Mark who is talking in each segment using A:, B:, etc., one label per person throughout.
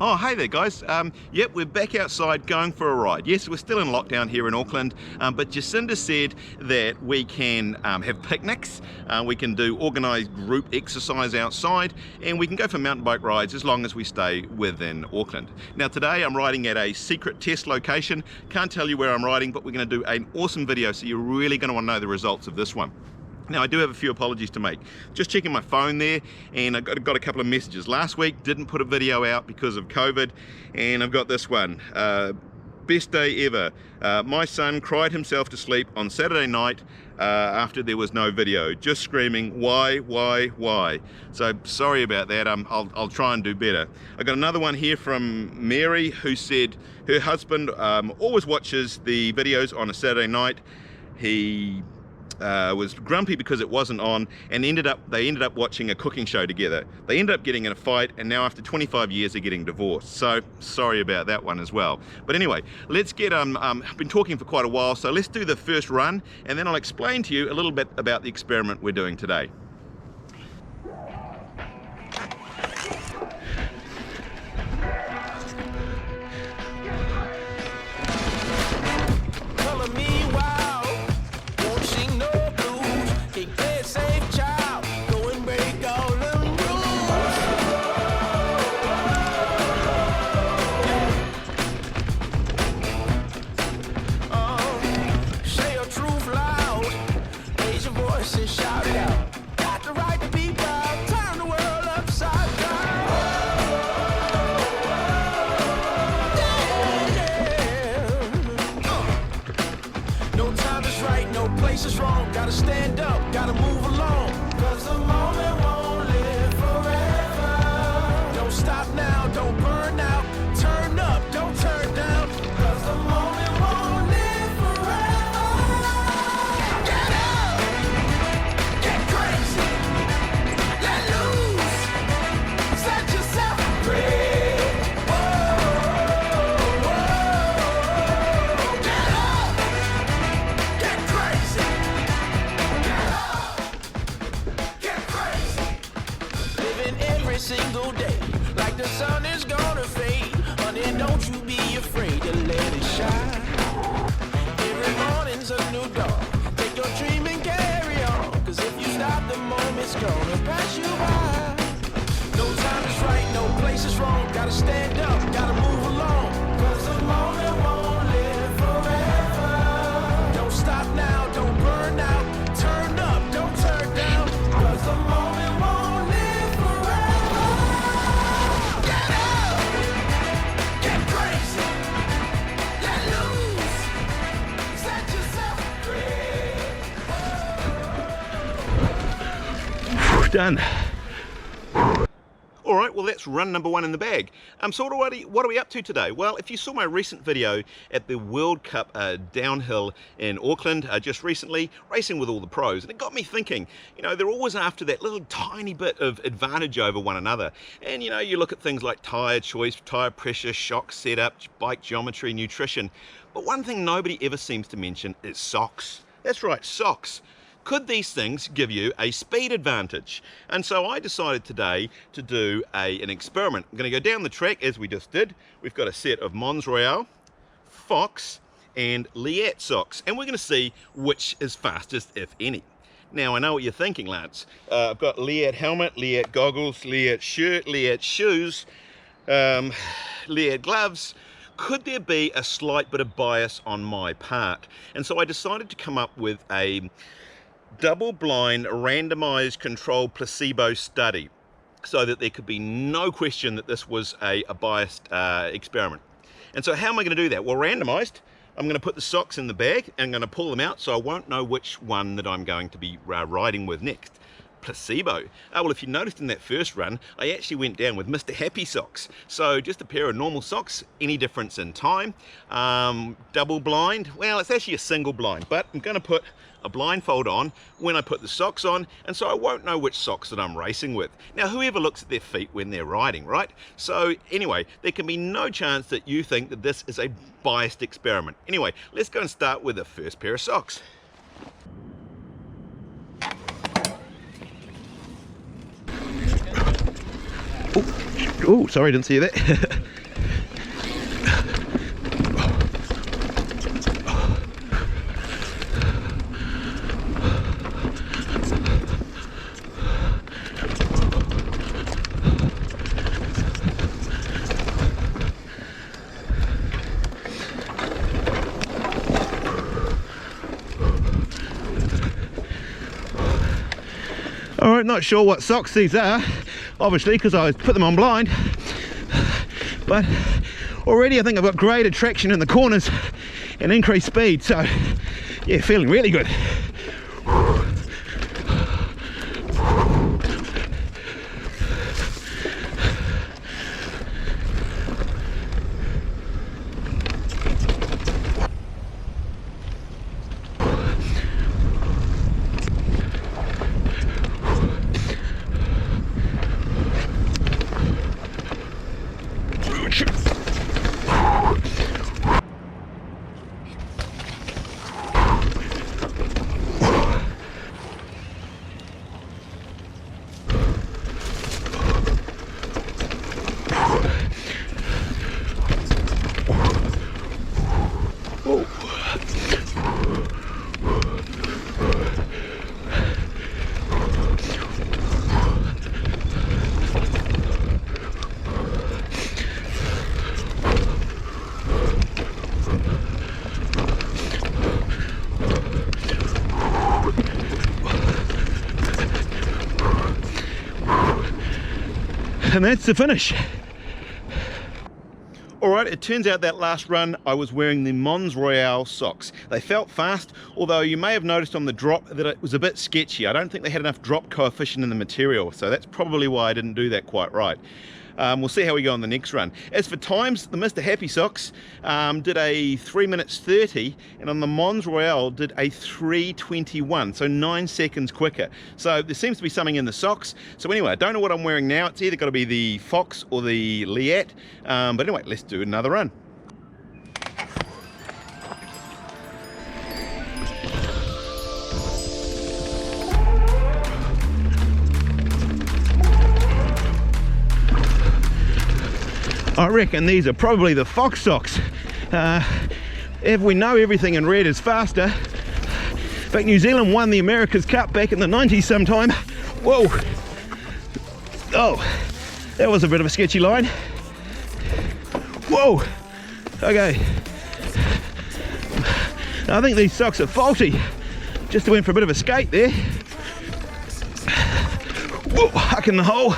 A: Oh, hey there guys. Yep, we're back outside going for a ride. Yes, we're still in lockdown here in Auckland, but Jacinda said that we can have picnics, we can do organised group exercise outside, and we can go for mountain bike rides as long as we stay within Auckland. Now today I'm riding at a secret test location. Can't tell you where I'm riding, but we're going to do an awesome video, so you're really going to want to know the results of this one. Now I do have a few apologies to make. Just checking my phone there, and I got a couple of messages. Last week didn't put a video out because of COVID, and I've got this one. Best day ever. My son cried himself to sleep on Saturday night after there was no video, just screaming why. So sorry about that. I'll try and do better. I got another one here from Mary, who said her husband always watches the videos on a Saturday night. He was grumpy because it wasn't on, and they ended up watching a cooking show together. They ended up getting in a fight, and now after 25 years they're getting divorced. So sorry about that one as well. But anyway, let's get I've been talking for quite a while, so let's do the first run, and then I'll explain to you a little bit about the experiment we're doing today.
B: Is wrong, gotta stand up, gotta move along, cause the moment won't live forever. Don't stop now, don't burn out, turn up, don't turn down, cause the moment won't live forever. Get up, get crazy, let loose, set yourself free. Whoa, get up, get crazy. Every single day, like the sun is gonna fade, honey, don't you be afraid to let it shine. Every morning's a new dawn, take your dream and carry on, cause if you stop, the moment's gonna pass you by. No time is right, no place is wrong, gotta stand up, gotta move along, cause the moment won't live forever. Don't stop now, don't burn out, turn up, don't turn down, cause the moment won't live.
A: Done. All right, well that's run number one in the bag. So what are we up to today? Well, if you saw my recent video at the World Cup downhill in Auckland just recently, racing with all the pros, and it got me thinking, you know, they're always after that little tiny bit of advantage over one another. And you know, you look at things like tyre choice, tyre pressure, shock setup, bike geometry, nutrition. But one thing nobody ever seems to mention is socks. That's right, socks. Could these things give you a speed advantage? And so I decided today to do an experiment. I'm going to go down the track as we just did. We've got a set of Mons Royale, Fox and Liat socks, and we're going to see which is fastest, if any. Now I know what you're thinking, lads. I've got Liat helmet, Liat goggles, Liat shirt, Liat shoes, Liat gloves. Could there be a slight bit of bias on my part? And so I decided to come up with a double-blind, randomized, controlled placebo study, so that there could be no question that this was a biased experiment. And so how am I going to do that? Well, randomized, I'm going to put the socks in the bag and I'm going to pull them out, so I won't know which one that I'm going to be riding with next. Placebo. Well, if you noticed in that first run, I actually went down with Mr. Happy socks. So just a pair of normal socks. Any difference in time? Double blind? Well, it's actually a single blind, but I'm going to put a blindfold on when I put the socks on, and so I won't know which socks that I'm racing with. Now, whoever looks at their feet when they're riding, right? So anyway, there can be no chance that you think that this is a biased experiment. Anyway, let's go and start with the first pair of socks. Oh, sorry, didn't see that. Alright, not sure what socks these are, obviously, because I put them on blind, but already I think I've got greater traction in the corners and increased speed, so yeah, feeling really good. And that's the finish. Alright, it turns out that last run I was wearing the Mons Royale socks. They felt fast, although you may have noticed on the drop that it was a bit sketchy. I don't think they had enough drop coefficient in the material, so that's probably why I didn't do that quite right. We'll see how we go on the next run. As for times, the Mr. Happy Socks did a 3 minutes 30, and on the Mons Royale did a 3:21, so 9 seconds quicker. So there seems to be something in the socks. So anyway, I don't know what I'm wearing now. It's either got to be the Fox or the Liat. But anyway, let's do another run. I reckon these are probably the Fox socks. If we know everything in red is faster. In fact, New Zealand won the America's Cup back in the 90s sometime. Whoa! Oh, that was a bit of a sketchy line. Whoa! Okay. I think these socks are faulty. Just went for a bit of a skate there. Whoa, huck in the hole.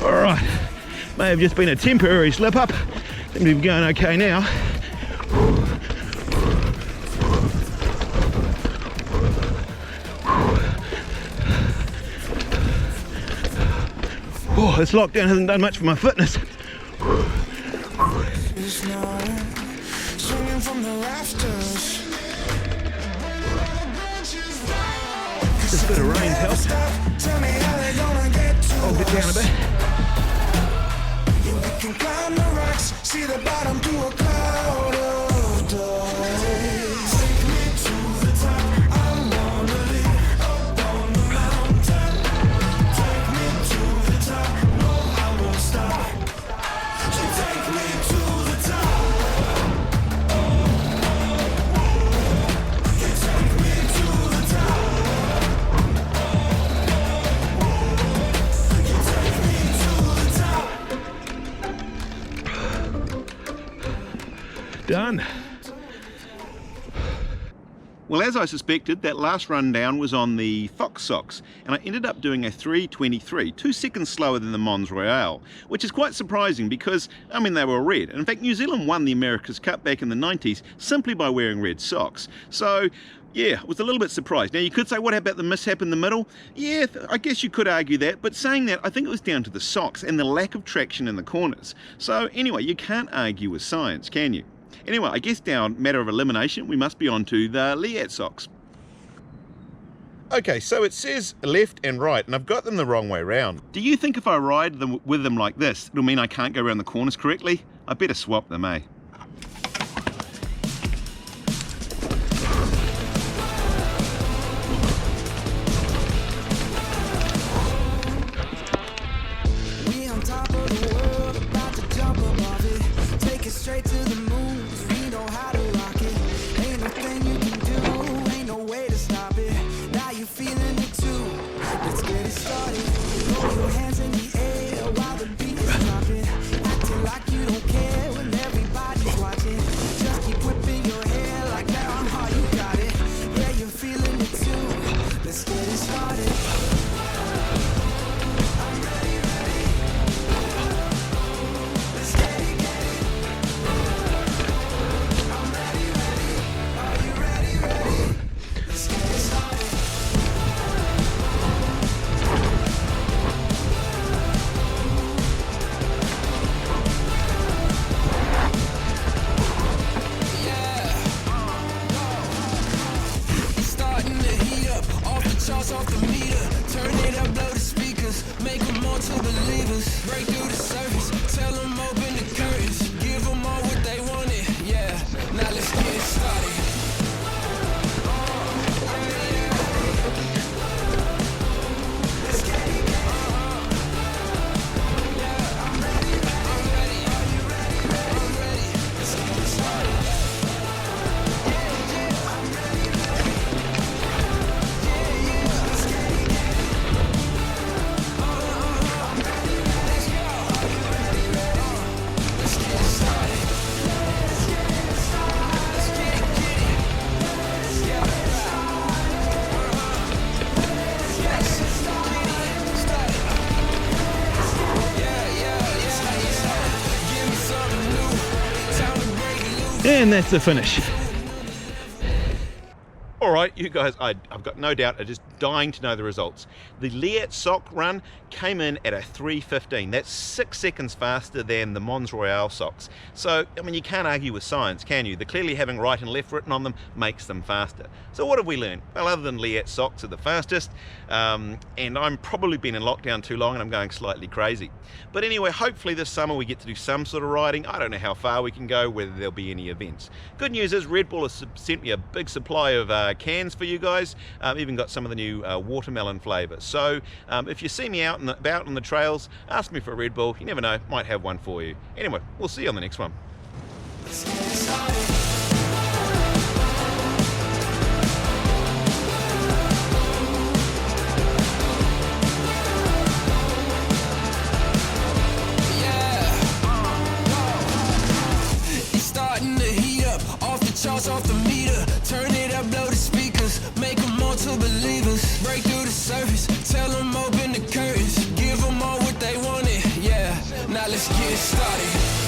A: Alright, may have just been a temporary slip up. Seem to be going okay now. Oh, this lockdown hasn't done much for my fitness. Just a bit of rain's helped. I'll get down a bit. Can climb the rocks, see the bottom to a cloud of dust. Take me to the top, I wanna live up on the mountain. Take me to the top, no I won't stop. So take me to the top. You take me to the top. You take me to the top. Done. Well, as I suspected, that last run down was on the Fox socks, and I ended up doing a 3:23, 2 seconds slower than the Mons Royale, which is quite surprising because, I mean, they were red. In fact, New Zealand won the America's Cup back in the 90s simply by wearing red socks. So, yeah, I was a little bit surprised. Now, you could say, what about the mishap in the middle? Yeah, I guess you could argue that, but saying that, I think it was down to the socks and the lack of traction in the corners. So, anyway, you can't argue with science, can you? Anyway, I guess down matter of elimination, we must be on to the Liat socks. Okay, so it says left and right, and I've got them the wrong way around. Do you think if I ride them with them like this, it'll mean I can't go around the corners correctly? I better swap them, eh?
B: charts off the meter, turn it up, blow the speakers, make them more to believers. Break through the surface, tell them open the curtains, give them all what they wanted. Yeah, now let's get it started.
C: And that's the finish.
A: All right, you guys, I've got no doubt, are just dying to know the results. The Leat sock run came in at a 3:15. That's 6 seconds faster than the Mons Royale socks. So, I mean, you can't argue with science, can you? They're clearly having right and left written on them makes them faster. So what have we learned? Well, other than Leat socks are the fastest, and I'm probably been in lockdown too long and I'm going slightly crazy. But anyway, hopefully this summer we get to do some sort of riding. I don't know how far we can go, whether there'll be any events. Good news is Red Bull has sent me a big supply of cans for you guys. Even got some of the new watermelon flavors. So if you see me out and about on the trails, ask me for a Red Bull. You never know, might have one for you. Anyway, we'll see you on the next one.
B: Charts off the meter, turn it up, blow the speakers, make them more to believers. Break through the surface, tell them open the curtains, give them all what they wanted. Yeah, now let's get started.